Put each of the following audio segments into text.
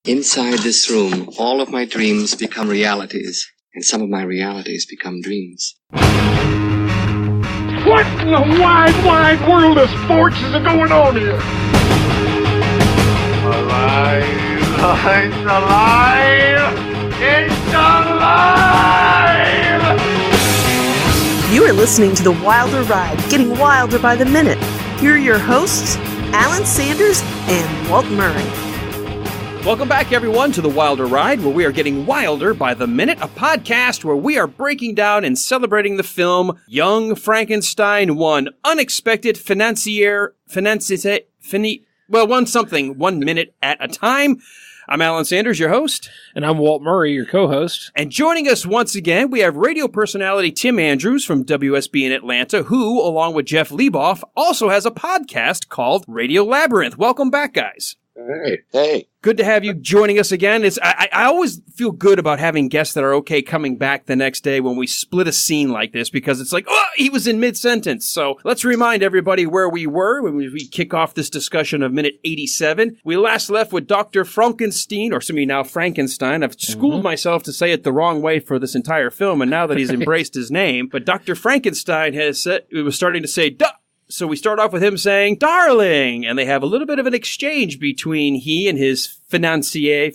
Inside this room, all of my dreams become realities, and some of my realities become dreams. What in the wide, wide world of sports is going on here? Alive! It's alive! It's alive! You are listening to The Wilder Ride, getting wilder by the minute. Here are your hosts, Alan Sanders and Walt Murray. Welcome back, everyone, to The Wilder Ride, where we are getting wilder by the minute, a podcast where we are breaking down and celebrating the film Young Frankenstein, one unexpected financier, one minute at a time. I'm Alan Sanders, your host. And I'm Walt Murray, your co-host. And joining us once again, we have radio personality Tim Andrews from WSB in Atlanta, who, along with Jeff Lieboff, also has a podcast called Radio Labyrinth. Welcome back, guys. Hey. Good to have you joining us again. I always feel good about having guests that are okay coming back the next day when we split a scene like this, because it's like, oh, he was in mid-sentence. So let's remind everybody where we were when we kick off this discussion of minute 87. We last left with Dr. Frankenstein, or excuse now Frankenstein. I've schooled myself to say it the wrong way for this entire film, and now that he's embraced his name. But Dr. Frankenstein was starting to say, duh. So we start off with him saying, darling, and they have a little bit of an exchange between he and his fiancee.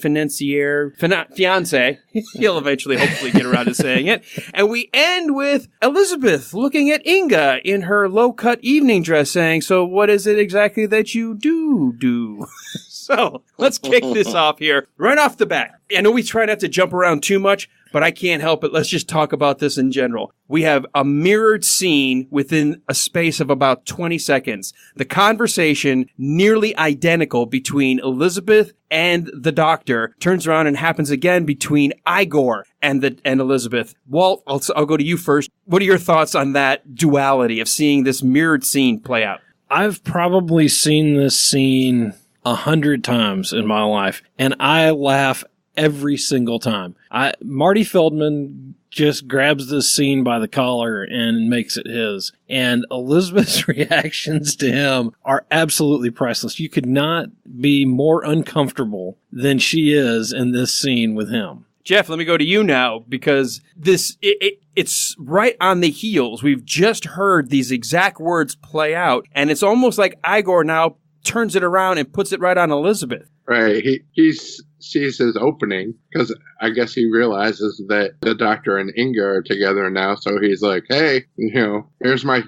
He'll eventually hopefully get around to saying it. And we end with Elizabeth looking at Inga in her low-cut evening dress saying, so what is it exactly that you do? So let's kick this off here right off the bat. I know we try not to jump around too much, but I can't help it. Let's just talk about this in general. We have a mirrored scene within a space of about 20 seconds. The conversation, nearly identical between Elizabeth and the doctor, turns around and happens again between Igor and Elizabeth. Walt, I'll go to you first. What are your thoughts on that duality of seeing this mirrored scene play out? I've probably seen this scene 100 times in my life, and I laugh every single time. Marty Feldman just grabs this scene by the collar and makes it his. And Elizabeth's reactions to him are absolutely priceless. You could not be more uncomfortable than she is in this scene with him. Jeff, let me go to you now, because it's right on the heels. We've just heard these exact words play out, and it's almost like Igor now turns it around and puts it right on Elizabeth. Right. He sees his opening, because I guess he realizes that the doctor and Inga are together now. So he's like, hey, here's my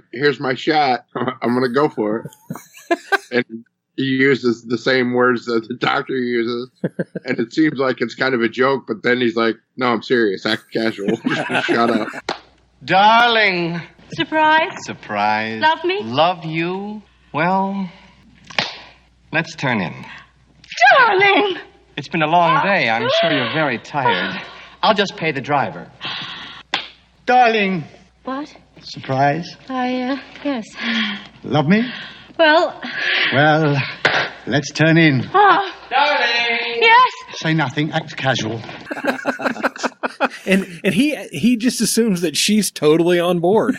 shot. I'm going to go for it. And he uses the same words that the doctor uses. And it seems like it's kind of a joke, but then he's like, no, I'm serious. Act casual. Shut up. Darling. Surprise. Love me? Love you. Well, let's turn in. Darling! It's been a long day. I'm sure you're very tired. I'll just pay the driver. Darling. What? Surprise. Yes. Love me? Well, let's turn in. Oh. Darling! Yes? Say nothing. Act casual. And he just assumes that she's totally on board.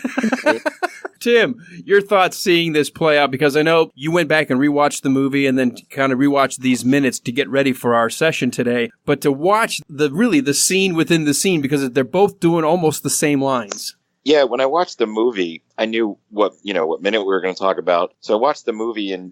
Tim, your thoughts seeing this play out, because I know you went back and rewatched the movie and then kind of rewatched these minutes to get ready for our session today, but to watch the scene within the scene, because they're both doing almost the same lines. Yeah, when I watched the movie, I knew what minute we were going to talk about. So I watched the movie in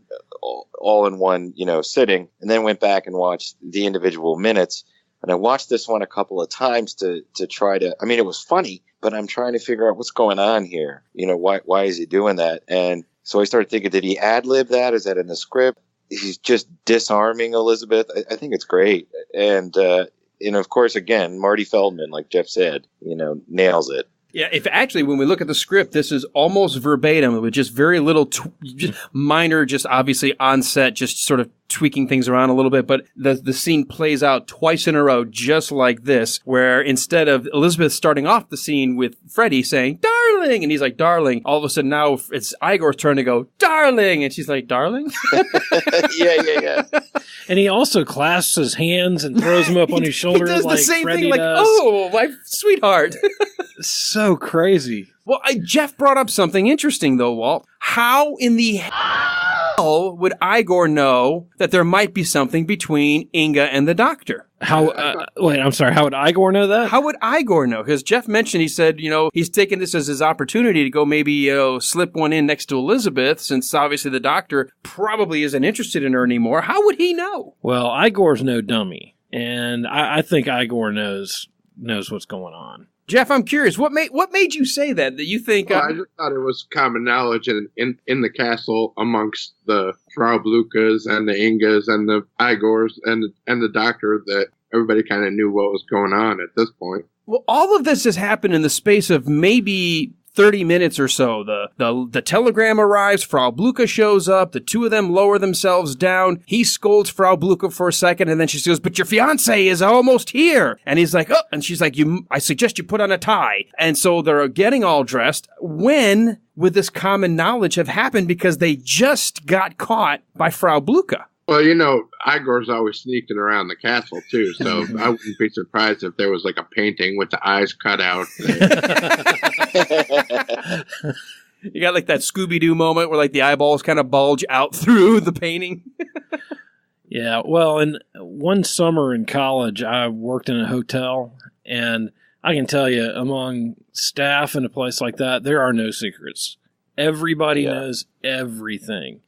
all in one, sitting, and then went back and watched the individual minutes. And I watched this one a couple of times to try to, it was funny, but I'm trying to figure out what's going on here. Why is he doing that? And so I started thinking, did he ad-lib that? Is that in the script? He's just disarming Elizabeth. I think it's great. And of course, again, Marty Feldman, like Jeff said, nails it. Yeah, if actually, when we look at the script, this is almost verbatim with just very little, minor, just obviously on set, just sort of tweaking things around a little bit. But the scene plays out twice in a row, just like this, where instead of Elizabeth starting off the scene with Freddy saying, darling, and he's like, darling, all of a sudden now it's Igor's turn to go, darling, and she's like, darling? Yeah. And he also clasps his hands and throws them up on his shoulder. He does like the same Freddy thing, like, does. oh, my sweetheart. So crazy. Well, Jeff brought up something interesting, though, Walt. How in the hell would Igor know that there might be something between Inga and the doctor? Wait, I'm sorry. How would Igor know that? How would Igor know? Because Jeff mentioned, he said, he's taking this as his opportunity to go maybe, slip one in next to Elizabeth, since obviously the doctor probably isn't interested in her anymore. How would he know? Well, Igor's no dummy, and I think Igor knows what's going on. Jeff, I'm curious. What made you say that you think? Well, I just thought it was common knowledge in the castle amongst the Frau Blukas and the Ingas and the Igors and the doctor that everybody kind of knew what was going on at this point. Well, all of this has happened in the space of maybe 30 minutes or so. The telegram arrives, Frau Bluka shows up, the two of them lower themselves down. He scolds Frau Bluka for a second, and then she goes, "But your fiancé is almost here." And he's like, "Oh," and she's like, "I suggest you put on a tie." And so they're getting all dressed. When would this common knowledge have happened? Because they just got caught by Frau Bluka. Well, Igor's always sneaking around the castle, too, so I wouldn't be surprised if there was like a painting with the eyes cut out. You got like that Scooby-Doo moment where like the eyeballs kind of bulge out through the painting. Yeah, well, and one summer in college, I worked in a hotel, and I can tell you, among staff in a place like that, there are no secrets. Everybody knows everything.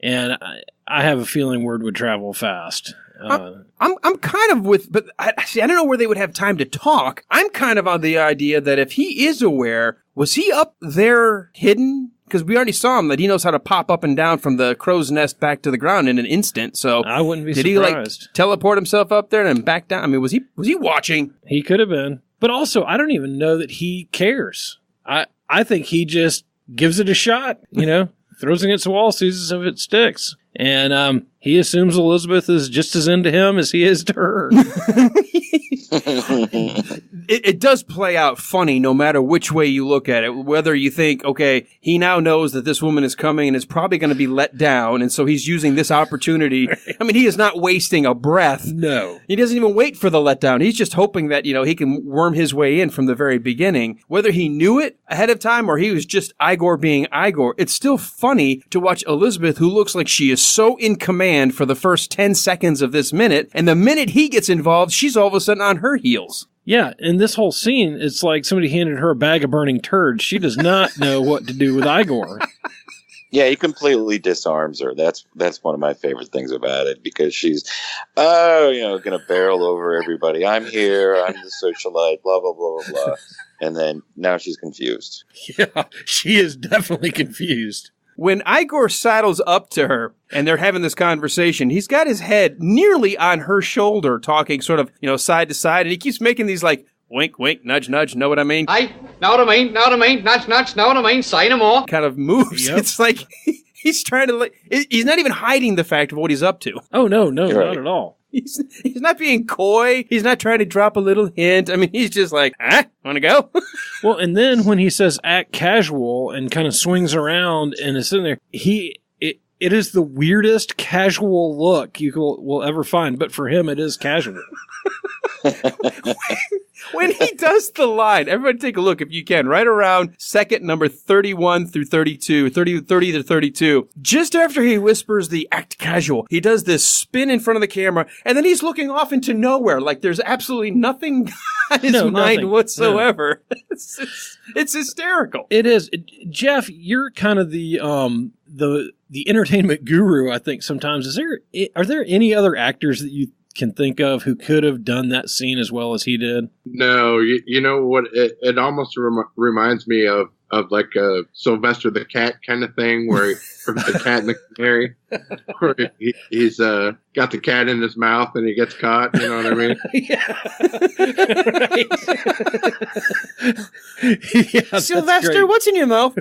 And I have a feeling word would travel fast. I'm kind of with, but I don't know where they would have time to talk. I'm kind of on the idea that if he is aware, was he up there hidden? Because we already saw him that he knows how to pop up and down from the crow's nest back to the ground in an instant. So I wouldn't be surprised. Did he teleport himself up there and then back down? I mean, was he watching? He could have been, but also I don't even know that he cares. I think he just gives it a shot. Throws against the wall, sees if it sticks. And he assumes Elizabeth is just as into him as he is to her. It does play out funny no matter which way you look at it. Whether you think, okay, he now knows that this woman is coming and is probably going to be let down, and so he's using this opportunity. I mean, he is not wasting a breath. No. He doesn't even wait for the letdown. He's just hoping that, he can worm his way in from the very beginning. Whether he knew it ahead of time or he was just Igor being Igor, it's still funny to watch Elizabeth, who looks like she is so in command for the first 10 seconds of this minute, and the minute he gets involved, she's all of a sudden on her heels. Yeah, in this whole scene, it's like somebody handed her a bag of burning turds. She does not know what to do with Igor. Yeah, he completely disarms her. That's one of my favorite things about it, because she's, going to barrel over everybody. I'm here. I'm the socialite, blah, blah, blah, blah, blah. And then now she's confused. Yeah, she is definitely confused. When Igor saddles up to her and they're having this conversation, he's got his head nearly on her shoulder, talking sort of, side to side, and he keeps making these like wink, wink, nudge, nudge, know what I mean? Know what I mean, nudge, nudge, know what I mean, say no more. Kind of moves. Yep. It's like he's trying to, he's not even hiding the fact of what he's up to. Oh, no, not at all. He's not being coy. He's not trying to drop a little hint. I mean, he's just like, want to go? Well, and then when he says act casual and kind of swings around and is sitting there, it is the weirdest casual look you will ever find. But for him, it is casual. When he does the line, everybody take a look if you can, right around second number 31 through 32, 30 to 32, just after he whispers the act casual, he does this spin in front of the camera, and then he's looking off into nowhere, like there's absolutely nothing on his mind nothing whatsoever. No. It's hysterical. It is. Jeff, you're kind of the entertainment guru, I think, sometimes. Are there any other actors that you can think of who could have done that scene as well as he did? No, you know what? It almost reminds me of like a Sylvester the Cat kind of thing, where the cat and the canary, where he's got the cat in his mouth and he gets caught. You know what I mean? Yeah, Sylvester, what's in your mouth?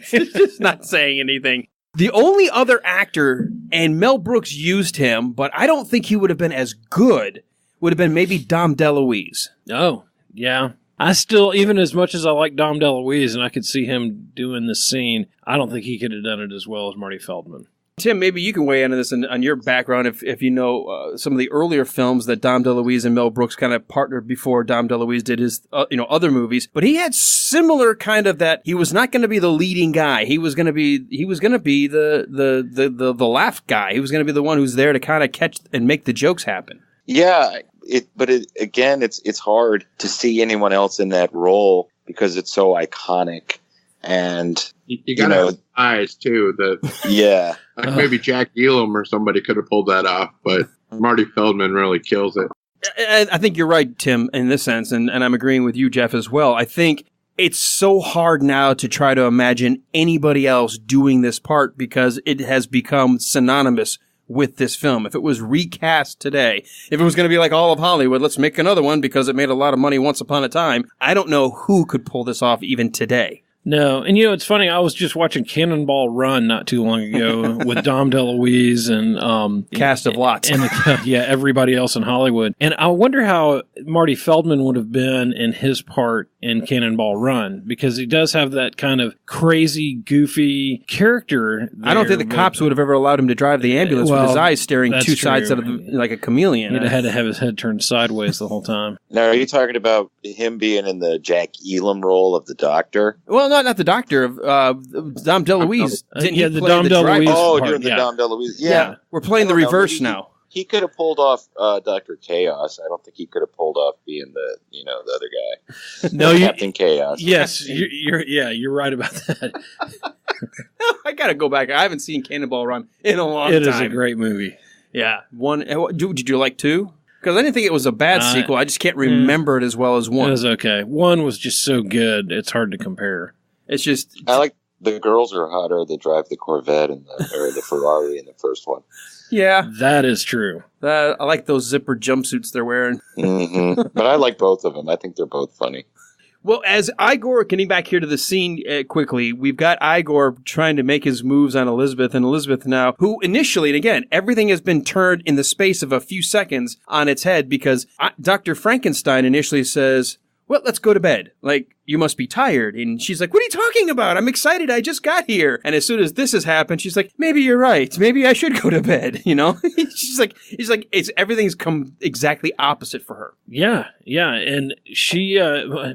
He's just not saying anything. The only other actor, and Mel Brooks used him, but I don't think he would have been as good, would have been maybe Dom DeLuise. Oh, yeah. I still, even as much as I like Dom DeLuise and I could see him doing this scene, I don't think he could have done it as well as Marty Feldman. Tim, maybe you can weigh in on this on your background if you know some of the earlier films that Dom DeLuise and Mel Brooks kind of partnered before Dom DeLuise did his other movies. But he had similar kind of that he was not going to be the leading guy. He was going to be the laugh guy. He was going to be the one who's there to kind of catch and make the jokes happen. Yeah, it's hard to see anyone else in that role because it's so iconic. And you gotta have eyes too. Yeah, like maybe Jack Elam or somebody could have pulled that off, but Marty Feldman really kills it. I think you're right, Tim, in this sense, and I'm agreeing with you, Jeff, as well. I think it's so hard now to try to imagine anybody else doing this part because it has become synonymous with this film. If it was recast today, if it was going to be like all of Hollywood, let's make another one because it made a lot of money once upon a time, I don't know who could pull this off even today. No, and it's funny, I was just watching Cannonball Run not too long ago with Dom DeLuise and cast of lots. And everybody else in Hollywood. And I wonder how Marty Feldman would have been in his part in Cannonball Run, because he does have that kind of crazy, goofy character there. I don't think the cops would have ever allowed him to drive the ambulance with his eyes staring two sides of like a chameleon. He'd have had to have his head turned sideways the whole time. Now, are you talking about him being in the Jack Elam role of the doctor? Well, not the doctor. Dom DeLuise. The Dom DeLuise. Oh, part, doing the Dom DeLuise. Yeah. We're playing the reverse now. He could have pulled off Dr. Chaos. I don't think he could have pulled off being the other guy. No, Captain Chaos. Yes, you're right about that. I gotta go back. I haven't seen Cannonball Run in a long time. It is a great movie. Yeah. Did you like 2? Because I didn't think it was a bad sequel. I just can't remember it as well as 1. It was okay. 1 was just so good, it's hard to compare. It's just... I like the girls are hotter that drive the Corvette or the Ferrari in the first one. Yeah. That is true. I like those zipper jumpsuits they're wearing. Mm-hmm. But I like both of them. I think they're both funny. Well, as Igor, getting back here to the scene quickly, we've got Igor trying to make his moves on Elizabeth, and Elizabeth now, who initially, and again, everything has been turned in the space of a few seconds on its head because Dr. Frankenstein initially says, well, let's go to bed. Like, you must be tired. And she's like, what are you talking about? I'm excited. I just got here. And as soon as this has happened, she's like, maybe you're right. Maybe I should go to bed. He's like, everything's come exactly opposite for her. Yeah. And she,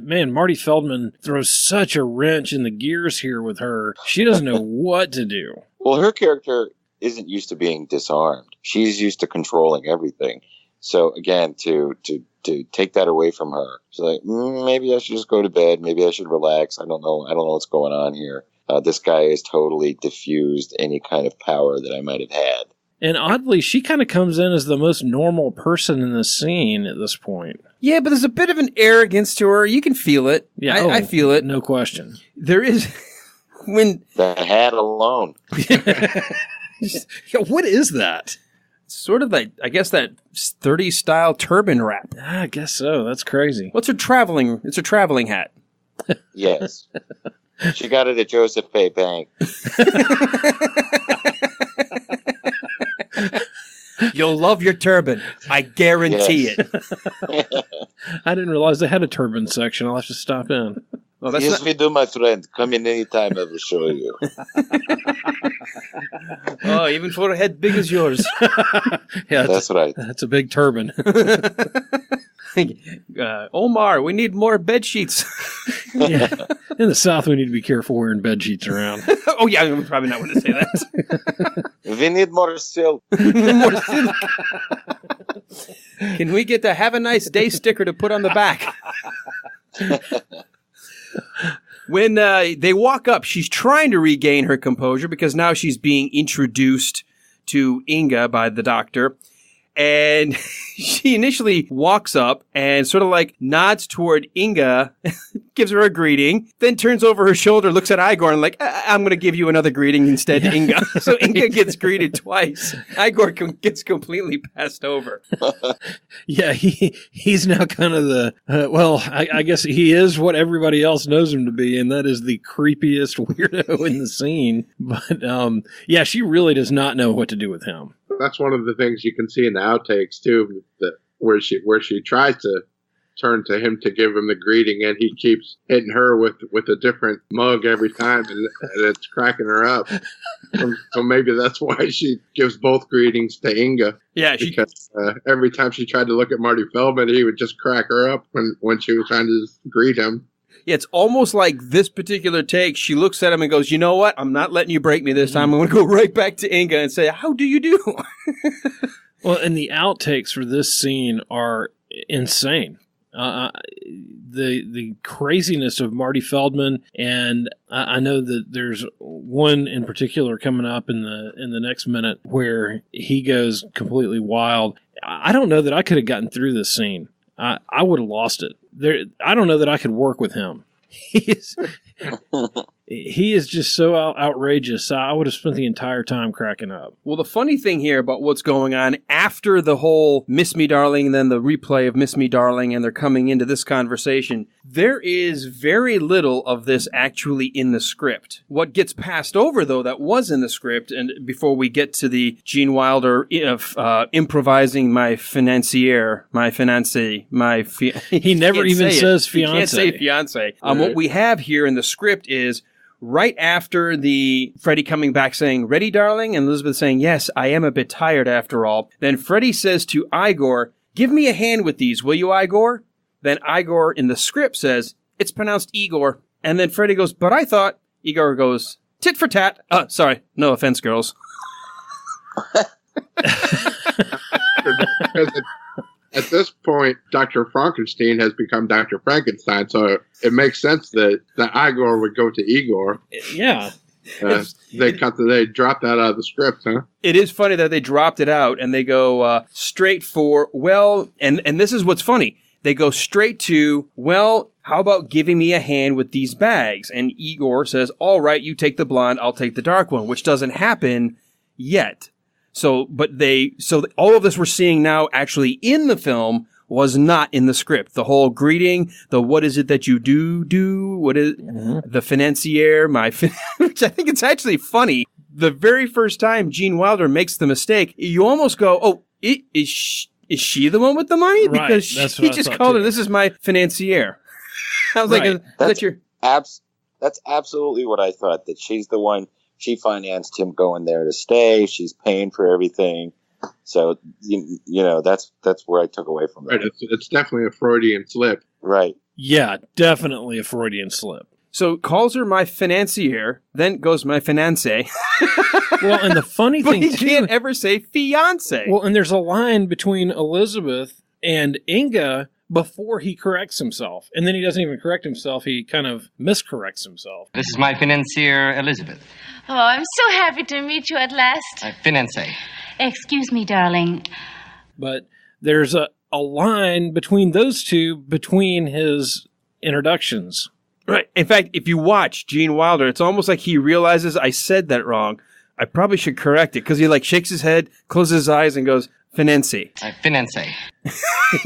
Marty Feldman throws such a wrench in the gears here with her. She doesn't know what to do. Well, her character isn't used to being disarmed. She's used to controlling everything. So again, to take that away from her, she's like, maybe I should just go to bed. Maybe I should relax. I don't know what's going on here. This guy has totally diffused any kind of power that I might have had. And oddly, she kind of comes in as the most normal person in the scene at this point. Yeah, but there's a bit of an arrogance to her. You can feel it. Yeah, I feel it. No question. There is when the hat alone. What is that? Sort of like, I guess, that 30s style turban wrap. I guess so. That's crazy. It's a traveling hat. Yes. She got it at Joseph A. Bank. You'll love your turban. I guarantee it. I didn't realize they had a turban section. I'll have to stop in. Well, yes, we do, my friend. Come in anytime. I will show you. Oh, even for a head big as yours. Yeah, that's right. That's a big turban. Omar, we need more bed sheets. Yeah. In the South, we need to be careful wearing bed sheets around. Oh, yeah, I'm probably not going to say that. We need more silk. More silk. Can we get the "Have a nice day" sticker to put on the back? When they walk up, she's trying to regain her composure because now she's being introduced to Inga by the doctor. And she initially walks up and sort of like nods toward Inga, gives her a greeting, then turns over her shoulder, looks at Igor and like, I'm going to give you another greeting instead, Inga. So Inga gets greeted twice. Igor gets completely passed over. Yeah, he's now kind of the, I guess he is what everybody else knows him to be, and that is the creepiest weirdo in the scene. But yeah, she really does not know what to do with him. That's one of the things you can see in the outtakes too, where she tries to turn to him to give him the greeting, and he keeps hitting her with a different mug every time, and it's cracking her up. So maybe that's why she gives both greetings to Inga. Yeah, because every time she tried to look at Marty Feldman, he would just crack her up when she was trying to greet him. Yeah, it's almost like this particular take. She looks at him and goes, "You know what? I'm not letting you break me this time. I'm going to go right back to Inga and say, how do you do?" Well, and the outtakes for this scene are insane. The craziness of Marty Feldman, and I know that there's one in particular coming up in the next minute where he goes completely wild. I don't know that I could have gotten through this scene. I would have lost it. I don't know that I could work with him. He is just so outrageous. I would have spent the entire time cracking up. Well, the funny thing here about what's going on after the whole Miss Me Darling, then the replay of Miss Me Darling, and they're coming into this conversation, there is very little of this actually in the script. What gets passed over, though, that was in the script, and before we get to the Gene Wilder improvising my financier, my fiancee, he never even says fiance. He can't say fiance. What we have here in the script is right after the Freddy coming back saying, "Ready, darling?" and Elizabeth saying, "Yes, I am a bit tired after all." Then Freddy says to Igor, "Give me a hand with these, will you, Igor?" Then Igor in the script says, "It's pronounced Igor." And then Freddy goes, "But I thought..." Igor goes, "Tit for tat." Sorry, no offense, girls. At this point, Dr. Frankenstein has become Dr. Frankenstein, so it makes sense that Igor would go to Igor. Yeah. They dropped that out of the script, huh? It is funny that they dropped it out and they go straight for, well, and this is what's funny. They go straight to, well, how about giving me a hand with these bags? And Igor says, "All right, you take the blonde, I'll take the dark one," which doesn't happen yet. So all of this we're seeing now actually in the film was not in the script. The whole greeting, the what is it that you do, what is the financier, which I think it's actually funny. The very first time Gene Wilder makes the mistake, you almost go, "Oh, is she the one with the money?" Right, Because he just called her, "This is my financier." I was like, That's absolutely what I thought, that she's the one. She financed him going there to stay. She's paying for everything. So, you know, that's where I took away from it. Right. It's definitely a Freudian slip. Right. Yeah, definitely a Freudian slip. So calls her my financier, then goes my fiancé. Well, and the funny thing, he can't ever say fiance. Well, and there's a line between Elizabeth and Inga before he corrects himself. And then he doesn't even correct himself. He kind of miscorrects himself. This is my financier, Elizabeth. Oh, I'm so happy to meet you at last. Fiancé. Excuse me, darling. But there's a line between those two, between his introductions. Right. In fact, if you watch Gene Wilder, it's almost like he realizes I said that wrong. I probably should correct it, because he shakes his head, closes his eyes, and goes, "Financee." Fiancé.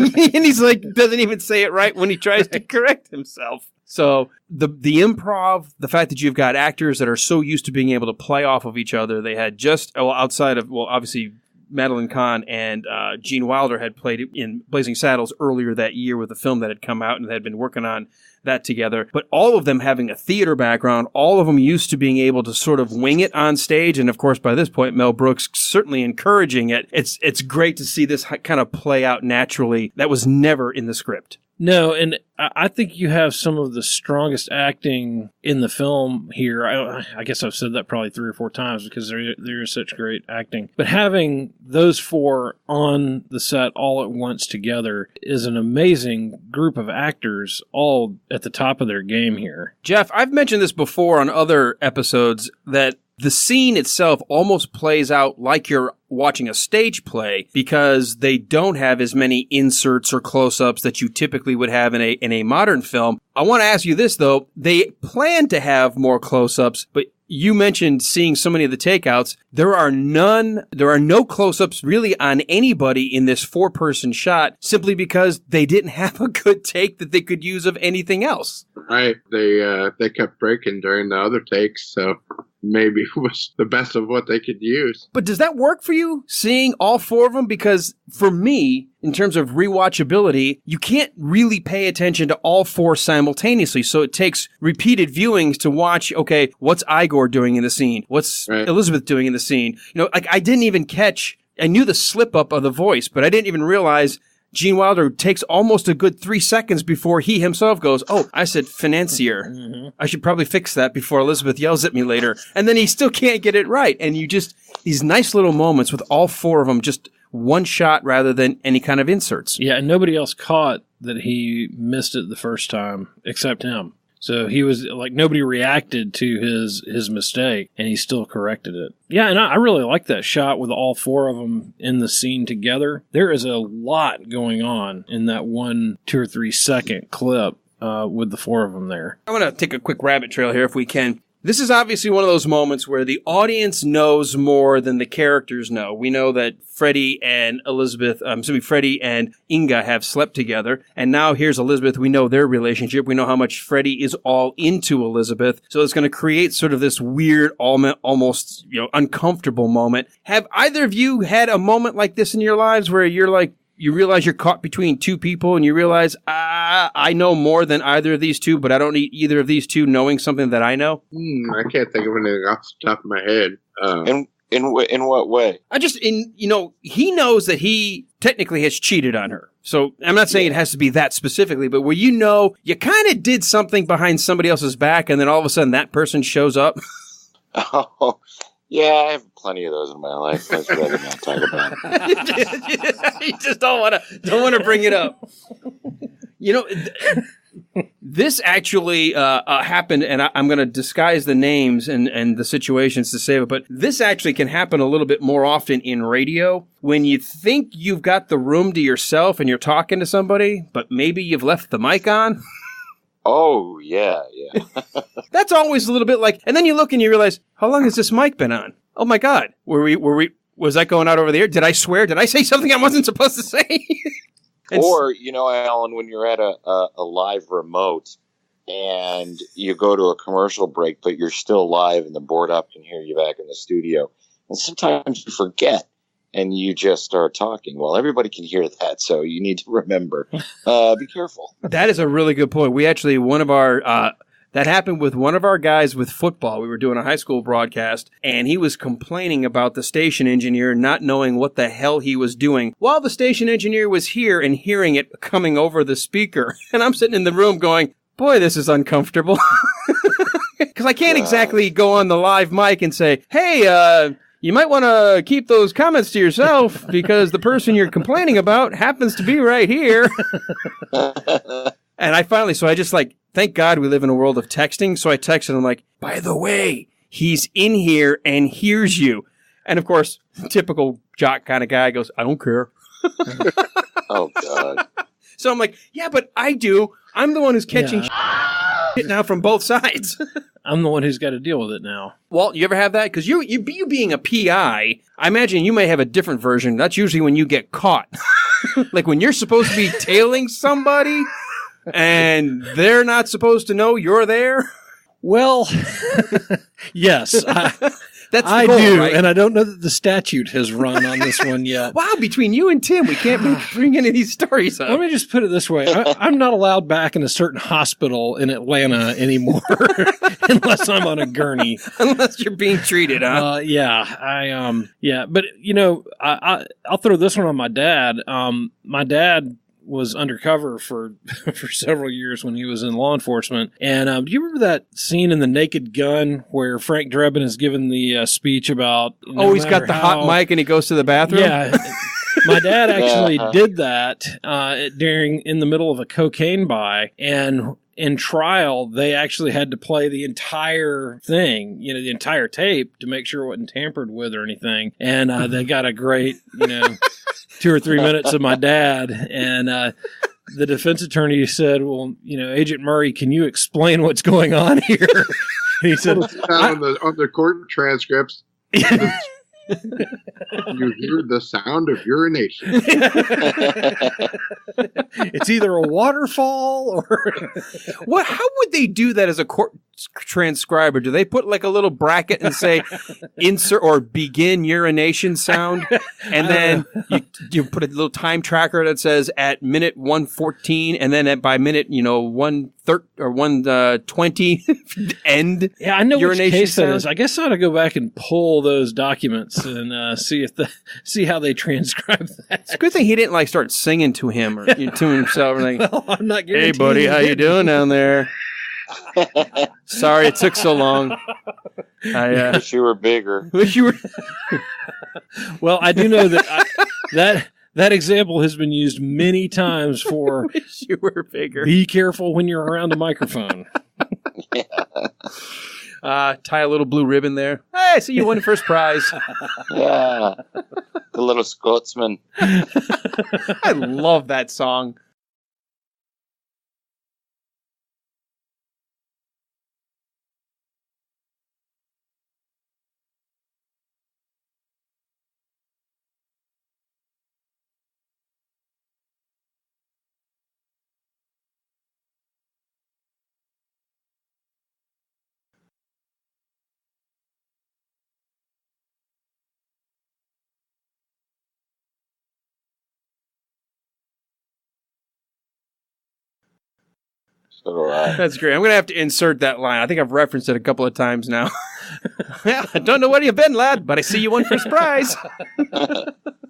And he's doesn't even say it right when he tries to correct himself. So the improv, the fact that you've got actors that are so used to being able to play off of each other, they had outside of, obviously Madeline Kahn and Gene Wilder had played in Blazing Saddles earlier that year with a film that had come out, and they had been working on that together. But all of them having a theater background, all of them used to being able to sort of wing it on stage. And of course, by this point, Mel Brooks certainly encouraging it. It's great to see this kind of play out naturally. That was never in the script. No, and I think you have some of the strongest acting in the film here. I guess I've said that probably 3 or 4 times because there is such great acting. But having those 4 on the set all at once together is an amazing group of actors, all at the top of their game here. Jeff, I've mentioned this before on other episodes that the scene itself almost plays out like you're watching a stage play, because they don't have as many inserts or close-ups that you typically would have in a modern film. I want to ask you this, though. They plan to have more close-ups, but you mentioned seeing so many of the takeouts. There are no close-ups really on anybody in this 4-person shot, simply because they didn't have a good take that they could use of anything else. Right. They kept breaking during the other takes, so maybe was the best of what they could use. But does that work for you, seeing all four of them? Because for me, in terms of rewatchability, you can't really pay attention to all four simultaneously. So it takes repeated viewings to watch, okay, what's Igor doing in the scene? What's Elizabeth doing in the scene? You know, like I didn't even catch, I knew the slip up of the voice, but I didn't even realize Gene Wilder takes almost a good 3 seconds before he himself goes, oh, I said financier. Mm-hmm. I should probably fix that before Elizabeth yells at me later. And then he still can't get it right. And you just, these nice little moments with all four of them, just one shot rather than any kind of inserts. Yeah, and nobody else caught that he missed it the first time except him. So he was like, nobody reacted to his mistake, and he still corrected it. Yeah, and I really like that shot with all four of them in the scene together. There is a lot going on in that 1, 2, or 3 second clip with the four of them there. I'm going to take a quick rabbit trail here if we can. This is obviously one of those moments where the audience knows more than the characters know. We know that Freddy and Freddy and Inga have slept together, and now here's Elizabeth. We know their relationship. We know how much Freddy is all into Elizabeth, so it's going to create sort of this weird, almost uncomfortable moment. Have either of you had a moment like this in your lives where you're like, you realize you're caught between two people and you realize, I know more than either of these two, but I don't need either of these two knowing something that I know? I can't think of anything off the top of my head. In what way? He knows that he technically has cheated on her. So I'm not saying it has to be that specifically, but where you kind of did something behind somebody else's back and then all of a sudden that person shows up. Oh, yeah, I have plenty of those in my life. I'd rather not talk about it. You just don't want to bring it up. This actually happened, and I'm going to disguise the names and the situations to save it, but this actually can happen a little bit more often in radio when you think you've got the room to yourself and you're talking to somebody, but maybe you've left the mic on. Oh, yeah. That's always a little bit like, and then you look and you realize, how long has this mic been on? Oh my God. Was that going out over the air? Did I swear? Did I say something I wasn't supposed to say? Or, Alan, when you're at a live remote and you go to a commercial break, but you're still live and the board up can hear you back in the studio. And sometimes you forget and you just start talking. Well, everybody can hear that, so you need to remember. Be careful. That is a really good point. We actually, that happened with one of our guys with football. We were doing a high school broadcast, and he was complaining about the station engineer not knowing what the hell he was doing while the station engineer was here and hearing it coming over the speaker. And I'm sitting in the room going, boy, this is uncomfortable. Because I can't exactly go on the live mic and say, hey, you might want to keep those comments to yourself because the person you're complaining about happens to be right here. And I just thank God we live in a world of texting. So I texted him like, by the way, he's in here and hears you. And of course, typical jock kind of guy goes, I don't care. Oh, God. So I'm like, yeah, but I do. I'm the one who's catching shit now from both sides. I'm the one who's got to deal with it now. Walt, you ever have that? Because you being a PI, I imagine you may have a different version. That's usually when you get caught. Like when you're supposed to be tailing somebody and they're not supposed to know you're there. Well, yes. That's the I goal, do, right? and I don't know that the statute has run on this one yet. Wow, between you and Tim, we can't bring any of these stories up. Let me just put it this way. I'm not allowed back in a certain hospital in Atlanta anymore unless I'm on a gurney. Unless you're being treated, huh? But, I'll throw this one on my dad. My dad was undercover for several years when he was in law enforcement. And do you remember that scene in The Naked Gun where Frank Drebin is given the speech about... he's got the hot mic and he goes to the bathroom? Yeah. My dad actually did that in the middle of a cocaine buy. And in trial, they actually had to play the entire thing, the entire tape to make sure it wasn't tampered with or anything. And they got a great, 2 or 3 minutes of my dad. And the defense attorney said, well, Agent Murray, can you explain what's going on here? And he said, on the court transcripts, you hear the sound of urination. It's either a waterfall or... How would they do that as a court transcriber, do they put like a little bracket and say insert or begin urination sound, and then you put a little time tracker that says at minute 114, and then by minute 120 end. Yeah, I know which case sound? that is. I guess I ought to go back and pull those documents and see how they transcribe that. It's a good thing he didn't like start singing to him or to himself. Or like, well, I'm not hey buddy, how you doing down there? Sorry it took so long. I wish you were bigger. Wish you were. Well, I do know that that example has been used many times for. Wish you were bigger. Be careful when you're around a microphone. Tie a little blue ribbon there. Hey, I see you won the first prize. Yeah, the little Scotsman. I love that song. So do I. That's great. I'm going to have to insert that line. I think I've referenced it a couple of times now. Yeah, I don't know where you've been, lad, but I see you won first prize.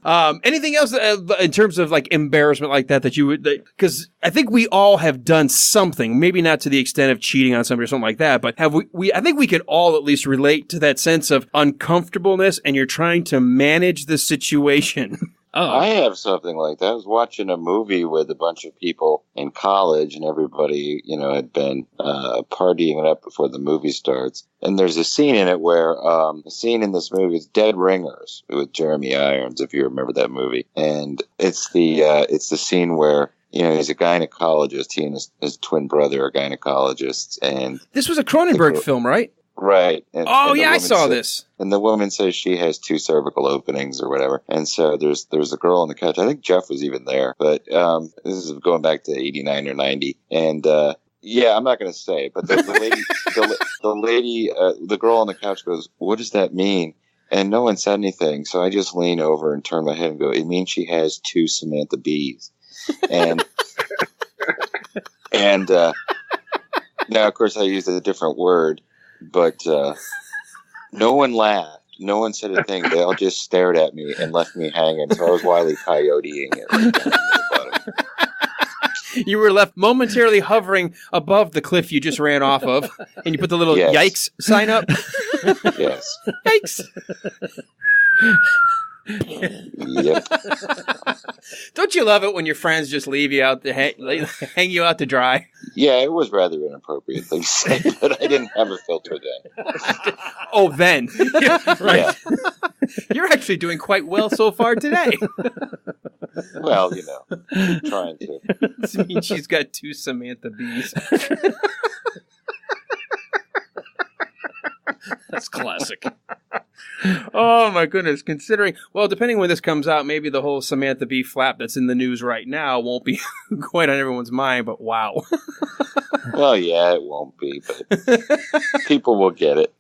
Anything else in terms of like embarrassment like that you would, because I think we all have done something, maybe not to the extent of cheating on somebody or something like that, but have we I think we could all at least relate to that sense of uncomfortableness and you're trying to manage the situation. Oh. I have something like that. I was watching a movie with a bunch of people in college, and everybody, had been partying it up before the movie starts. And there's a scene in it where the scene in this movie is Dead Ringers with Jeremy Irons, if you remember that movie. And it's the scene where he's a gynecologist. He and his twin brother are gynecologists, and this was a Cronenberg film, right? Right. And I saw this. And the woman says she has 2 cervical openings or whatever. And so there's a girl on the couch. I think Jeff was even there. But this is going back to 89 or 90. And I'm not going to say. But the lady, the girl on the couch goes, "What does that mean?" And no one said anything. So I just lean over and turn my head and go, "It means she has 2 Samantha Bees." And now, of course, I used a different word. But no one laughed. No one said a thing. They all just stared at me and left me hanging. So I was Wile E. Coyoteing it. You were left momentarily hovering above the cliff you just ran off of, and you put the little yikes sign up. Yes. Yikes. Yep. Don't you love it when your friends just leave you out to hang you out to dry? Yeah, it was rather inappropriate thing to say, but I didn't have a filter then. Oh, then. Right. You're actually doing quite well so far today. Well, trying to. This means she's got 2 Samantha Bees. That's classic. Oh my goodness, depending when this comes out, maybe the whole Samantha Bee flap that's in the news right now won't be quite on everyone's mind, but wow. Well, yeah, it won't be, but people will get it.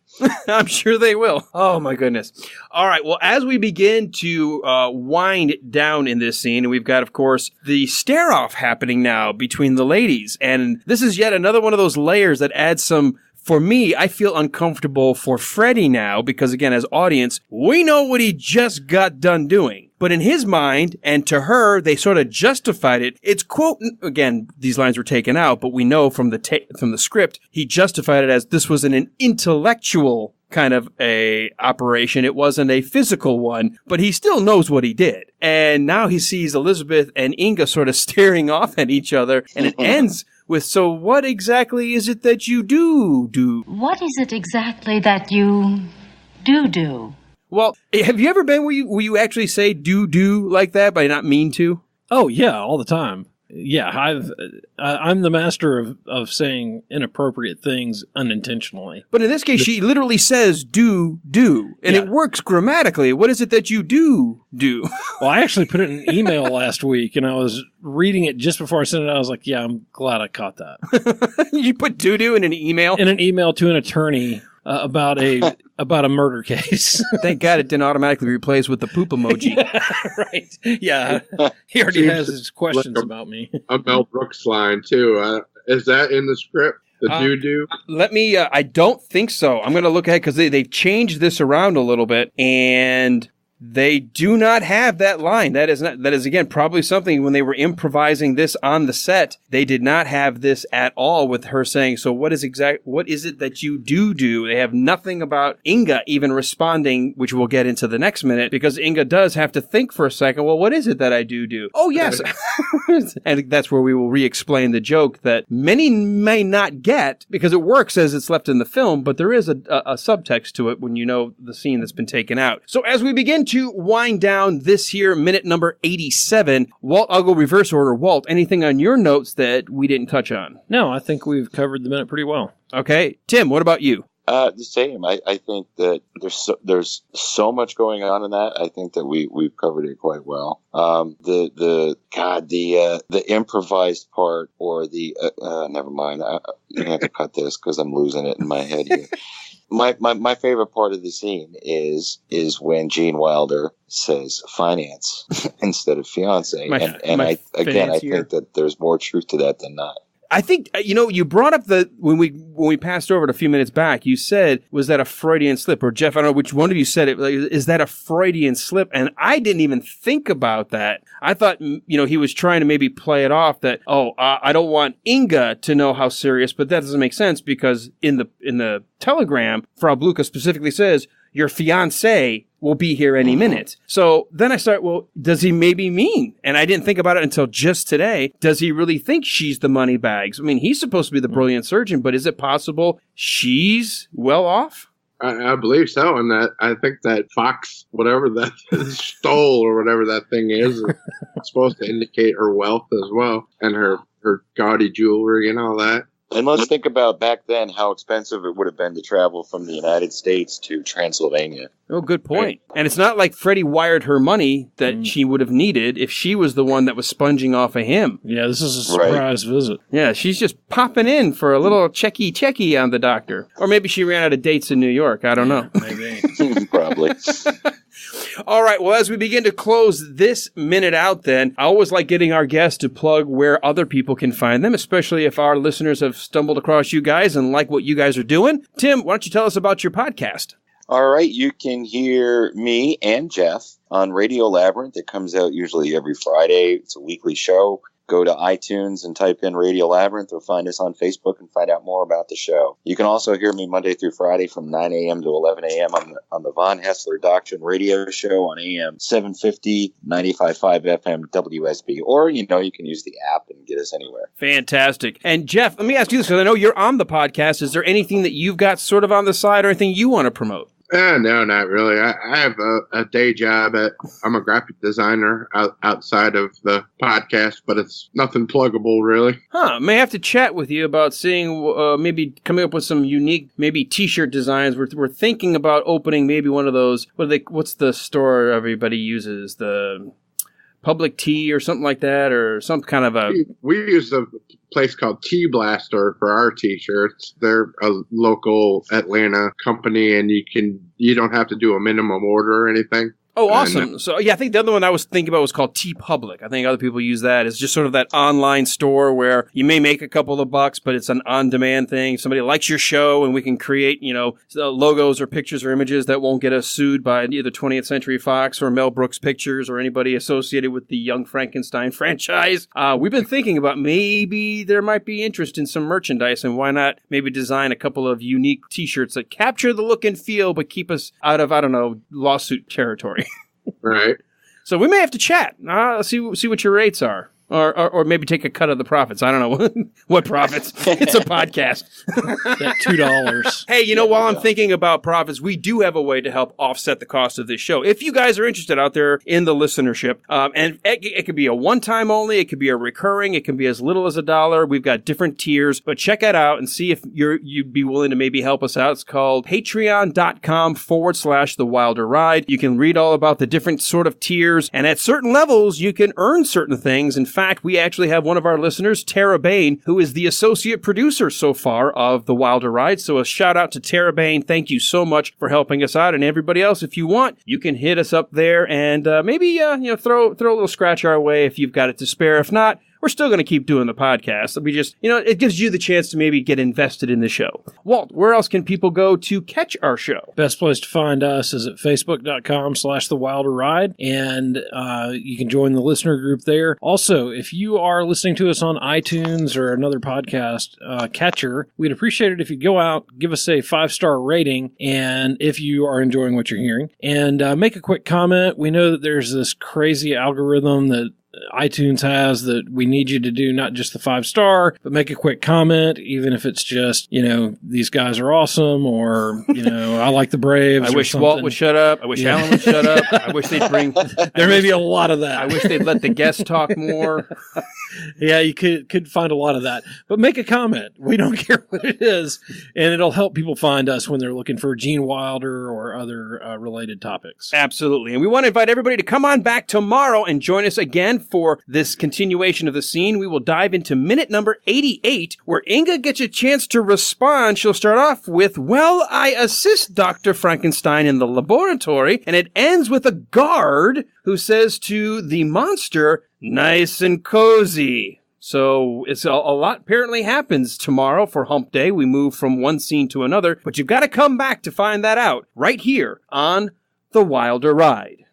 I'm sure they will. Oh my goodness. All right, well, as we begin to wind down in this scene, we've got, of course, the stare-off happening now between the ladies, and this is yet another one of those layers that adds some. For me, I feel uncomfortable for Freddy now because, again, as audience, we know what he just got done doing. But in his mind, and to her, they sort of justified it. It's quote, again, these lines were taken out, but we know from the script, he justified it as this was an intellectual kind of a operation. It wasn't a physical one, but he still knows what he did. And now he sees Elizabeth and Inga sort of staring off at each other, and it ends with, so what exactly is it that you do? What is it exactly that you do? Well, have you ever been where you actually say do like that, but not mean to? Oh, yeah, all the time. I'm the master of saying inappropriate things unintentionally. But in this case, she literally says do, and it works grammatically. What is it that you do? Well, I actually put it in an email last week, and I was reading it just before I sent it. I was like, yeah, I'm glad I caught that. You put doo-doo in an email? In an email to an attorney about a murder case. Thank God it didn't automatically replace with the poop emoji. Right. Yeah. He already has his questions about me. A Mel Brooks line, too. Is that in the script? The doo-doo? Let me, I don't think so. I'm going to look ahead because they've changed this around a little bit, and they do not have that line. That is, again, probably something when they were improvising this on the set, they did not have this at all with her saying, so what is it that you do? They have nothing about Inga even responding, which we'll get into the next minute, because Inga does have to think for a second, well, what is it that I do? Oh, yes. And that's where we will re-explain the joke that many may not get, because it works as it's left in the film, but there is a subtext to it when you know the scene that's been taken out. So as we begin to wind down this here minute number 87, Walt, I'll go reverse order. Walt, anything on your notes that we didn't touch on? No, I think we've covered the minute pretty well. Okay. Tim, what about you? The same. I think that there's so much going on in that. I think that we've covered it quite well. The improvised part, or the never mind. You have to cut this because I'm losing it in my head here. My favorite part of the scene is when Gene Wilder says finance instead of fiancee, and I think that there's more truth to that than not. I think, you brought up when we passed over it a few minutes back, you said, was that a Freudian slip? Or Jeff, I don't know which one of you said it. Like, is that a Freudian slip? And I didn't even think about that. I thought, he was trying to maybe play it off that, I don't want Inga to know how serious, but that doesn't make sense because in the telegram, Frau Blucher specifically says, your fiancé will be here any minute. So then I start, well, does he maybe mean? And I didn't think about it until just today. Does he really think she's the money bags? I mean, he's supposed to be the brilliant surgeon, but is it possible she's well off? I believe so. And that I think that Fox, whatever that stole or whatever that thing is supposed to indicate her wealth as well, and her gaudy jewelry and all that. And let's think about back then how expensive it would have been to travel from the United States to Transylvania. Oh, good point. And it's not like Freddy wired her money that she would have needed if she was the one that was sponging off of him. Yeah, this is a surprise visit. Yeah, she's just popping in for a little checky on the doctor. Or maybe she ran out of dates in New York. I don't know. Maybe. Probably. All right, well, as we begin to close this minute out then, I always like getting our guests to plug where other people can find them, especially if our listeners have stumbled across you guys and like what you guys are doing. Tim, why don't you tell us about your podcast? All right, you can hear me and Jeff on Radio Labyrinth. It comes out usually every Friday. It's a weekly show. Go to iTunes and type in Radio Labyrinth, or find us on Facebook and find out more about the show. You can also hear me Monday through Friday from 9 a.m. to 11 a.m. on the Von Hessler Doctrine radio show on AM 750, 95.5 FM WSB. Or, you can use the app and get us anywhere. Fantastic. And Jeff, let me ask you this, because I know you're on the podcast. Is there anything that you've got sort of on the side or anything you want to promote? No, not really. I have a day job I'm a graphic designer outside of the podcast, but it's nothing pluggable, really. May have to chat with you about seeing maybe coming up with some unique, maybe T-shirt designs. We're thinking about opening maybe one of those. What's the store everybody uses? The Public Tea or something like that, or some kind of a... We use a place called Tea Blaster for our T-shirts. They're a local Atlanta company, and you don't have to do a minimum order or anything. Oh, awesome. So, yeah, I think the other one I was thinking about was called T Public. I think other people use that. It's just sort of that online store where you may make a couple of bucks, but it's an on-demand thing. Somebody likes your show, and we can create, logos or pictures or images that won't get us sued by either 20th Century Fox or Mel Brooks Pictures or anybody associated with the Young Frankenstein franchise. We've been thinking about maybe there might be interest in some merchandise, and why not maybe design a couple of unique T-shirts that capture the look and feel, but keep us out of, lawsuit territory. Right. So we may have to chat. See what your rates are. Or maybe take a cut of the profits. I don't know what profits. It's a podcast. That $2. Hey, while I'm thinking about profits, we do have a way to help offset the cost of this show. If you guys are interested out there in the listenership, and it could be a one-time only, it could be a recurring, it can be as little as $1. We've got different tiers, but check it out and see if you'd be willing to maybe help us out. It's called patreon.com/The Wilder Ride. You can read all about the different sort of tiers, and at certain levels, you can earn certain things. In fact, we actually have one of our listeners, Tara Bain, who is the associate producer so far of The Wilder Ride. So a shout out to Tara Bain. Thank you so much for helping us out. And everybody else, if you want, you can hit us up there and maybe throw a little scratch our way if you've got it to spare. If not, we're still going to keep doing the podcast. We just, it gives you the chance to maybe get invested in the show. Walt, where else can people go to catch our show? Best place to find us is at facebook.com/The Wilder Ride, and you can join the listener group there. Also, if you are listening to us on iTunes or another podcast catcher, we'd appreciate it if you go out, give us a 5-star rating, and if you are enjoying what you're hearing, and make a quick comment. We know that there's this crazy algorithm that iTunes has that we need you to do not just the 5-star, but make a quick comment, even if it's just, these guys are awesome, or, I like the Braves. I wish Walt would shut up. I wish Alan would shut up. I wish they'd bring... There may be a lot of that. I wish they'd let the guests talk more. Yeah, you could find a lot of that. But make a comment. We don't care what it is, and it'll help people find us when they're looking for Gene Wilder or other related topics. Absolutely. And we want to invite everybody to come on back tomorrow and join us again for this continuation of the scene. We will dive into minute number 88, where Inga gets a chance to respond. She'll start off with, "Well, I assist Dr. Frankenstein in the laboratory," and it ends with a guard who says to the monster, "Nice and cozy." So it's a lot apparently happens tomorrow for Hump Day. We move from one scene to another, but you've got to come back to find that out right here on The Wilder Ride.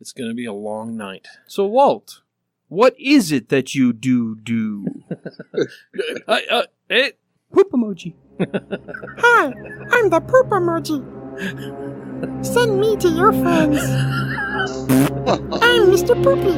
It's going to be a long night. So, Walt, what is it that you do? Poop emoji. Hi, I'm the poop emoji. Send me to your friends. I'm Mr. Poopy.